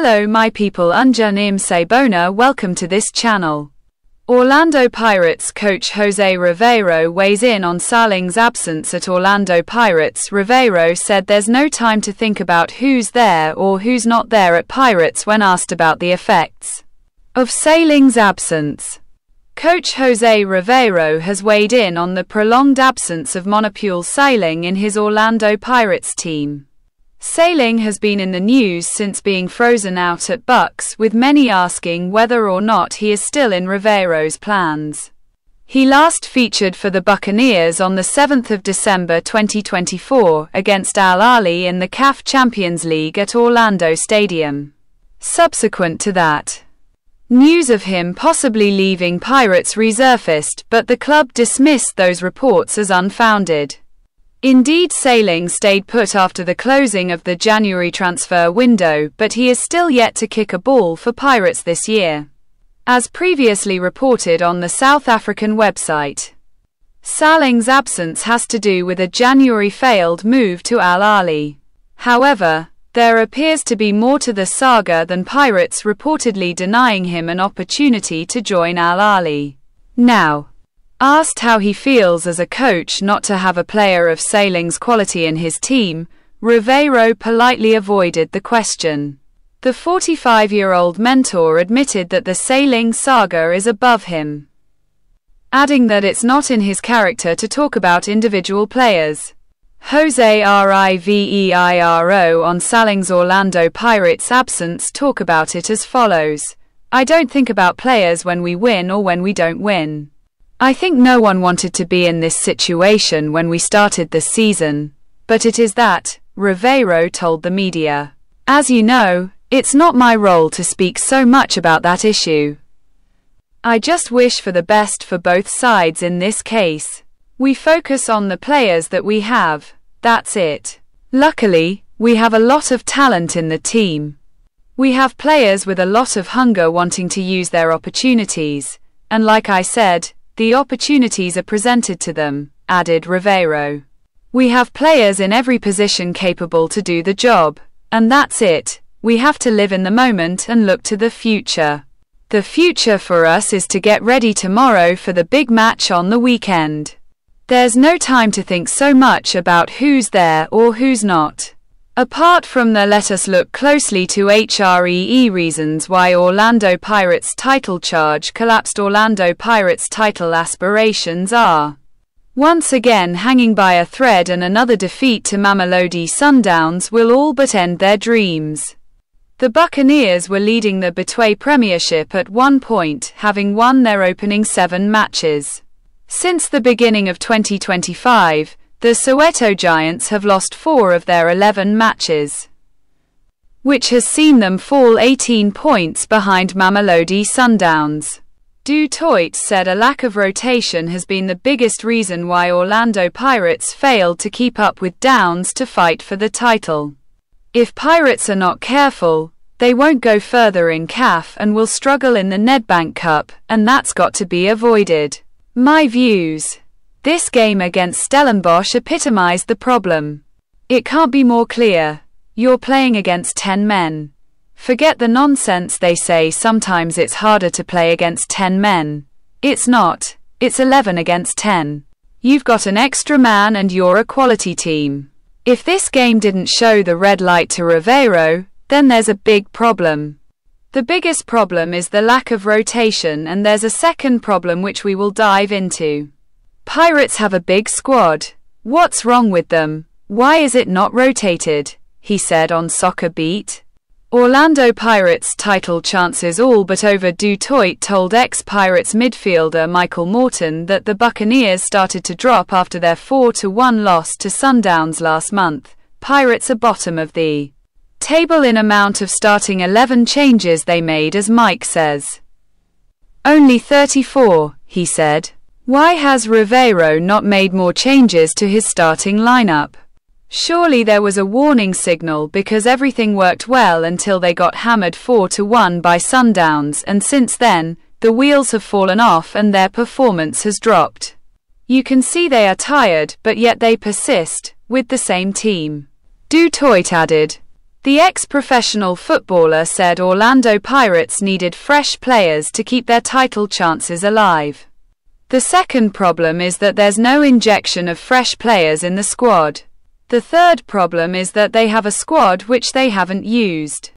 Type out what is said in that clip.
Hello my people, Unjanim Sabona, welcome to this channel. Orlando Pirates coach Jose Riveiro weighs in on Saleng's absence at Orlando Pirates. Riveiro said there's no time to think about who's there or who's not there at Pirates when asked about the effects of Saleng's absence. Coach Jose Riveiro has weighed in on the prolonged absence of Monnapule Saleng in his Orlando Pirates team. Saleng has been in the news since being frozen out at Bucks, with many asking whether or not he is still in Riveiro's plans. He last featured for the Buccaneers on the 7th of December 2024 against Al Ahly in the CAF Champions League at Orlando Stadium. Subsequent to that, news of him possibly leaving Pirates resurfaced, but the club dismissed those reports as unfounded. Indeed, Saleng stayed put after the closing of the January transfer window, but he is still yet to kick a ball for Pirates this year. As previously reported on the South African website, Saleng's absence has to do with a January failed move to Al Ahly. However, there appears to be more to the saga than Pirates reportedly denying him an opportunity to join Al Ahly. Now, asked how he feels as a coach not to have a player of Saleng's quality in his team, Riveiro politely avoided the question. The 45-year-old mentor admitted that the Saleng saga is above him, adding that it's not in his character to talk about individual players. Jose Riveiro on Saleng's Orlando Pirates absence talk about it as follows: "I don't think about players when we win or when we don't win. I think no one wanted to be in this situation when we started the season, but it is that," Riveiro told the media. "As you know, it's not my role to speak so much about that issue. I just wish for the best for both sides in this case. We focus on the players that we have, that's it. Luckily, we have a lot of talent in the team. We have players with a lot of hunger wanting to use their opportunities, and like I said, the opportunities are presented to them," added Riveiro. "We have players in every position capable to do the job, and that's it. We have to live in the moment and look to the future. The future for us is to get ready tomorrow for the big match on the weekend. There's no time to think so much about who's there or who's not." Apart from the let us look closely to HREE reasons why Orlando Pirates title charge collapsed. Orlando Pirates title aspirations are once again hanging by a thread, and another defeat to Mamelodi Sundowns will all but end their dreams. The Buccaneers were leading the Betway Premiership at one point, having won their opening 7 matches. Since the beginning of 2025, the Soweto Giants have lost 4 of their 11 matches, which has seen them fall 18 points behind Mamelodi Sundowns. Du Toit said a lack of rotation has been the biggest reason why Orlando Pirates failed to keep up with Downs to fight for the title. "If Pirates are not careful, they won't go further in CAF and will struggle in the Nedbank Cup, and that's got to be avoided. My views. This game against Stellenbosch epitomized the problem. It can't be more clear. You're playing against 10 men. Forget the nonsense they say sometimes it's harder to play against 10 men. It's not. It's 11 against 10. You've got an extra man and you're a quality team." If this game didn't show the red light to Riveiro, then there's a big problem. The biggest problem is the lack of rotation, and there's a second problem which we will dive into. Pirates have a big squad. What's wrong with them? Why is it not rotated? He said on Soccer Beat. Orlando Pirates title chances all but over. Du Toit told ex-Pirates midfielder Michael Morton that the Buccaneers started to drop after their 4-1 loss to Sundowns last month. Pirates are bottom of the table in amount of starting 11 changes they made, as Mike says. "Only 34, he said. Why has Riveiro not made more changes to his starting lineup? Surely there was a warning signal, because everything worked well until they got hammered 4-1 by Sundowns, and since then, the wheels have fallen off and their performance has dropped. You can see they are tired, but yet they persist, with the same team." Du Toit added, The ex-professional footballer said Orlando Pirates needed fresh players to keep their title chances alive. The second problem is that there's no injection of fresh players in the squad. The third problem is that they have a squad which they haven't used.